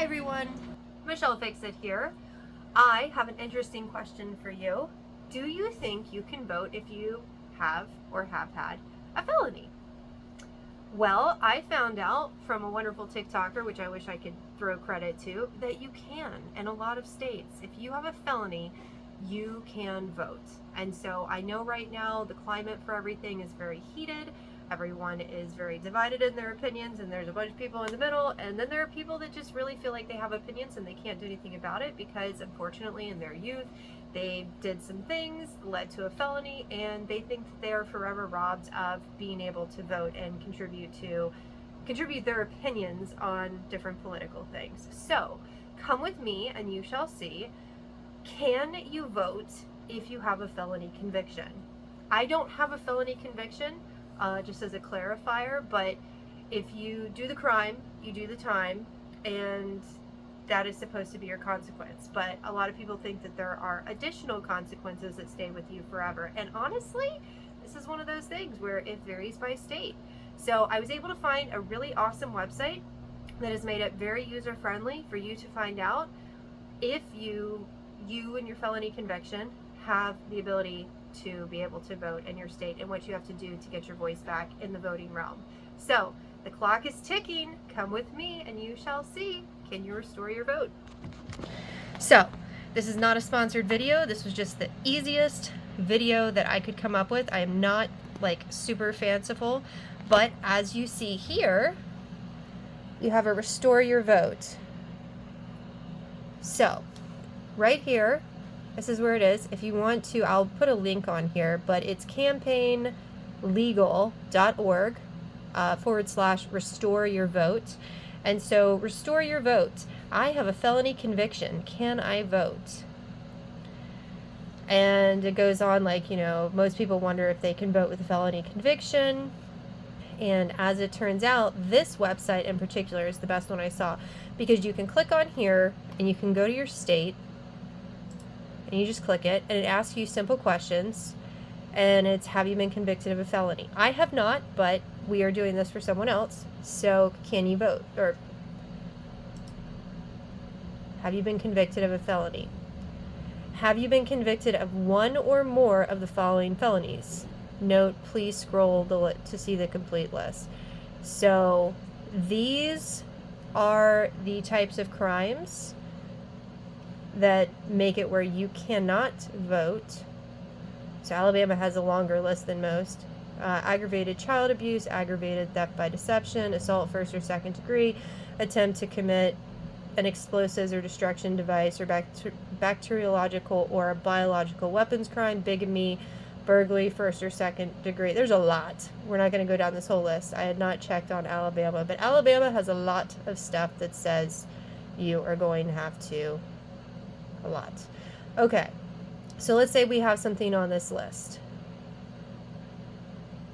Hi everyone, Michelle Fixit here. I have an interesting question for you. Do you think you can vote if you have or have had a felony? Well, I found out from a wonderful TikToker, which I wish I could throw credit to, that you can in a lot of states. If you have a felony, you can vote. And so I know right now the climate for everything is very heated. Everyone is very divided in their opinions, and there's a bunch of people in the middle, and then there are people that just really feel like they have opinions and they can't do anything about it because unfortunately in their youth they did some things led to a felony, and they think that they are forever robbed of being able to vote and contribute their opinions on different political things. So come with me and you shall see. Can you vote if you have a felony conviction? I don't have a felony conviction, just as a clarifier, but if you do the crime, you do the time, and that is supposed to be your consequence. But a lot of people think that there are additional consequences that stay with you forever. And honestly, this is one of those things where it varies by state. So I was able to find a really awesome website that has made it very user-friendly for you to find out if you and your felony conviction have the ability to be able to vote in your state and what you have to do to get your voice back in the voting realm. So the clock is ticking. Come with me and you shall see. Can you restore your vote? So this is not a sponsored video. This was just the easiest video that I could come up with. I am not like super fanciful, but as you see here, you have a restore your vote. So right here, this is where it is. If you want to, I'll put a link on here, but it's campaignlegal.org / restore your vote. And so restore your vote. I have a felony conviction. Can I vote? And it goes on like, most people wonder if they can vote with a felony conviction. And as it turns out, this website in particular is the best one I saw, because you can click on here and you can go to your state and you just click it and it asks you simple questions, and it's, have you been convicted of a felony? I have not, but we are doing this for someone else. So can you vote? Or have you been convicted of a felony? Have you been convicted of one or more of the following felonies? Note, please scroll to see the complete list. So these are the types of crimes that make it where you cannot vote. So Alabama has a longer list than most. Aggravated child abuse, aggravated theft by deception, assault first or second degree, attempt to commit an explosives or destruction device or bacteriological or biological weapons crime, bigamy, burglary first or second degree. There's a lot. We're not going to go down this whole list. I had not checked on Alabama, but Alabama has a lot of stuff that says you are going to have to. A lot. Okay, so let's say we have something on this list.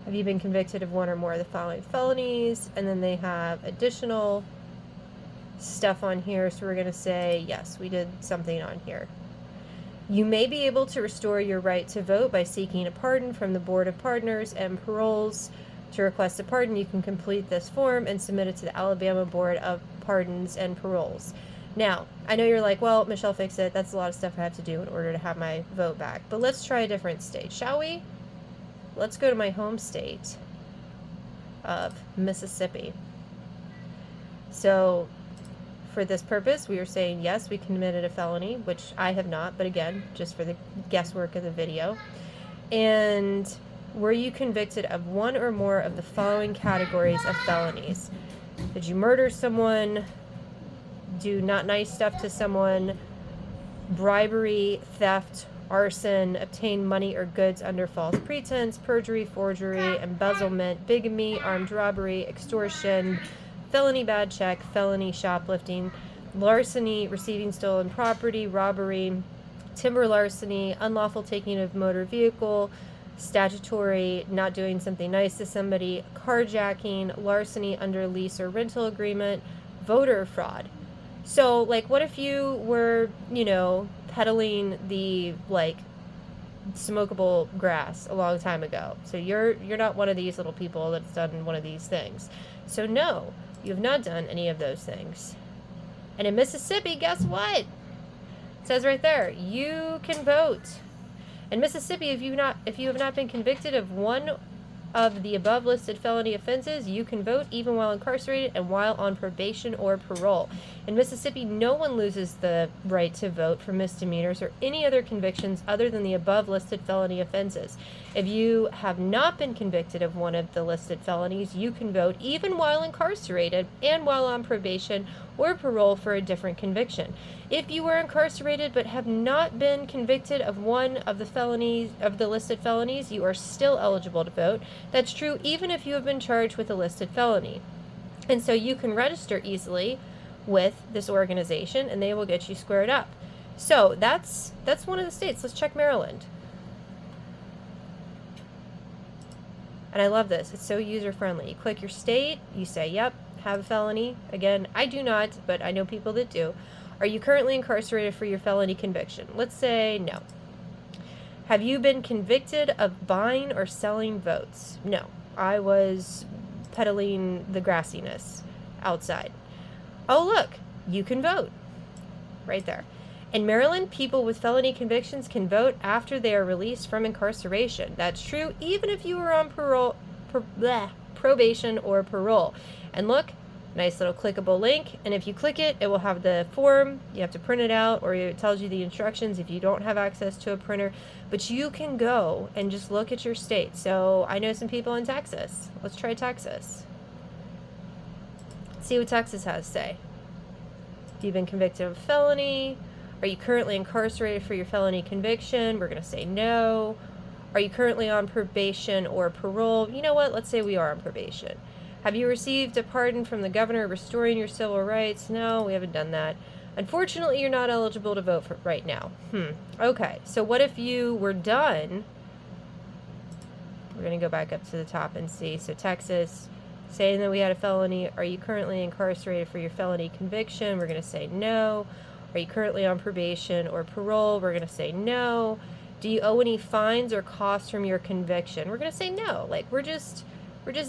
Have you been convicted of one or more of the following felonies? And then they have additional stuff on here. So we're going to say, yes, we did something on here. You may be able to restore your right to vote by seeking a pardon from the Board of Pardoners and Paroles. To request a pardon, you can complete this form and submit it to the Alabama Board of Pardons and Paroles. Now, I know you're like, well, Michelle Fixit, that's a lot of stuff I have to do in order to have my vote back. But let's try a different state, shall we? Let's go to my home state of Mississippi. So for this purpose, we are saying, yes, we committed a felony, which I have not, but again, just for the guesswork of the video. And were you convicted of one or more of the following categories of felonies? Did you murder someone? Do not nice stuff to someone? Bribery, theft, arson, obtain money or goods under false pretense, perjury, forgery, embezzlement, bigamy, armed robbery, extortion, felony bad check, felony shoplifting, larceny, receiving stolen property, robbery, timber larceny, unlawful taking of motor vehicle, statutory not doing something nice to somebody, carjacking, larceny under lease or rental agreement, voter fraud. So, like, what if you were, peddling the, smokable grass a long time ago? So you're not one of these little people that's done one of these things. So no, you have not done any of those things. And in Mississippi, guess what? It says right there, you can vote. In Mississippi, if you have not been convicted of one of the above listed felony offenses, you can vote even while incarcerated and while on probation or parole. In Mississippi, no one loses the right to vote for misdemeanors or any other convictions other than the above listed felony offenses. If you have not been convicted of one of the listed felonies, you can vote even while incarcerated and while on probation or parole for a different conviction. If you were incarcerated but have not been convicted of one of the listed felonies, you are still eligible to vote. That's true even if you have been charged with a listed felony. And so you can register easily with this organization and they will get you squared up. So that's one of the states. Let's check Maryland. And I love this. It's so user-friendly. You click your state, you say, yep, have a felony. Again, I do not, but I know people that do. Are you currently incarcerated for your felony conviction? Let's say no. Have you been convicted of buying or selling votes? No. I was peddling the grassiness outside. Oh, look, you can vote. Right there. In Maryland, people with felony convictions can vote after they are released from incarceration. That's true even if you were on probation or parole. And look, nice little clickable link, and if you click it, it will have the form. You have to print it out, or it tells you the instructions if you don't have access to a printer. But you can go and just look at your state. So I know some people in Texas. Let's try Texas. See what Texas has to say. Have you been convicted of a felony? Are you currently incarcerated for your felony conviction? We're going to say no. Are you currently on probation or parole? You know what? Let's say we are on probation. Have you received a pardon from the governor restoring your civil rights? No, we haven't done that. Unfortunately, you're not eligible to vote for right now. Okay, so what if you were done? We're going to go back up to the top and see. So Texas, saying that we had a felony. Are you currently incarcerated for your felony conviction? We're going to say no. Are you currently on probation or parole? We're going to say no. Do you owe any fines or costs from your conviction? We're going to say no. Like, we're just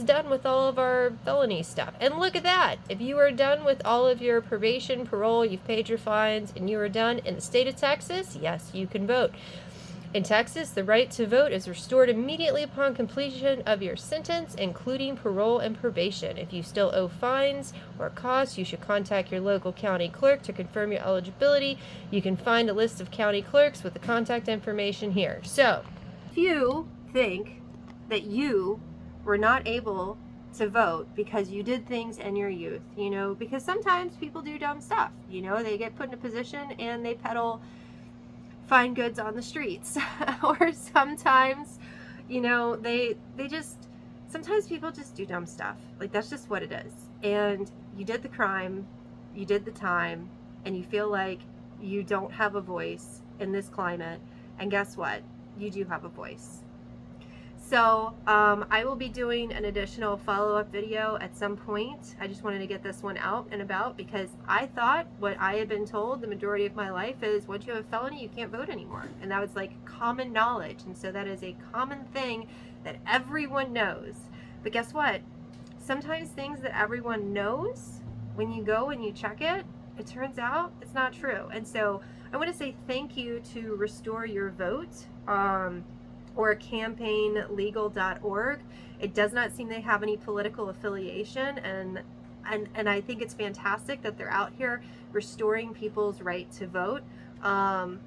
done with all of our felony stuff. And look at that. If you are done with all of your probation, parole, you've paid your fines, and you are done in the state of Texas, yes, you can vote. In Texas, the right to vote is restored immediately upon completion of your sentence, including parole and probation. If you still owe fines or costs, you should contact your local county clerk to confirm your eligibility. You can find a list of county clerks with the contact information here. So, if you think that you were not able to vote because you did things in your youth, because sometimes people do dumb stuff, they get put in a position and they peddle fine goods on the streets or sometimes sometimes people just do dumb stuff. Like, that's just what it is. And you did the crime, you did the time, and you feel like you don't have a voice in this climate. And guess what? You do have a voice. So I will be doing an additional follow-up video at some point. I just wanted to get this one out and about because I thought what I had been told the majority of my life is once you have a felony, you can't vote anymore. And that was like common knowledge. And so that is a common thing that everyone knows. But guess what? Sometimes things that everyone knows, when you go and you check it, it turns out it's not true. And so I want to say thank you to Restore Your Vote. Or campaignlegal.org. It does not seem they have any political affiliation, and I think it's fantastic that they're out here restoring people's right to vote, and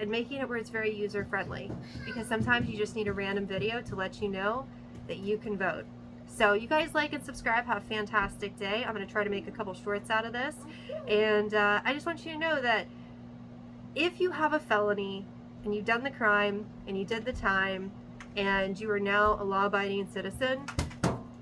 making it where it's very user friendly. Because sometimes you just need a random video to let you know that you can vote. So you guys like and subscribe. Have a fantastic day. I'm going to try to make a couple shorts out of this, and I just want you to know that if you have a felony and you've done the crime and you did the time and you are now a law-abiding citizen,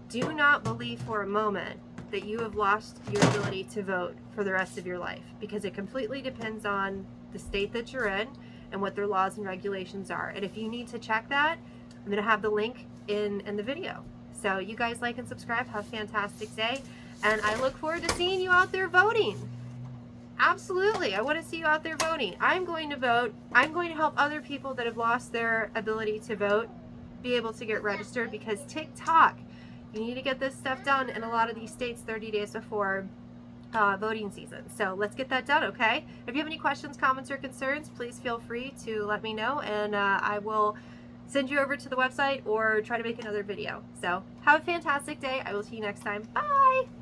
do not believe for a moment that you have lost your ability to vote for the rest of your life, because it completely depends on the state that you're in and what their laws and regulations are. And if you need to check that, I'm going to have the link in the video. So you guys like and subscribe. Have a fantastic day, and I look forward to seeing you out there voting. Absolutely. I want to see you out there voting. I'm going to vote. I'm going to help other people that have lost their ability to vote be able to get registered, because TikTok, you need to get this stuff done in a lot of these states 30 days before voting season. So let's get that done, okay? If you have any questions, comments, or concerns, please feel free to let me know, and I will send you over to the website or try to make another video. So have a fantastic day. I will see you next time. Bye!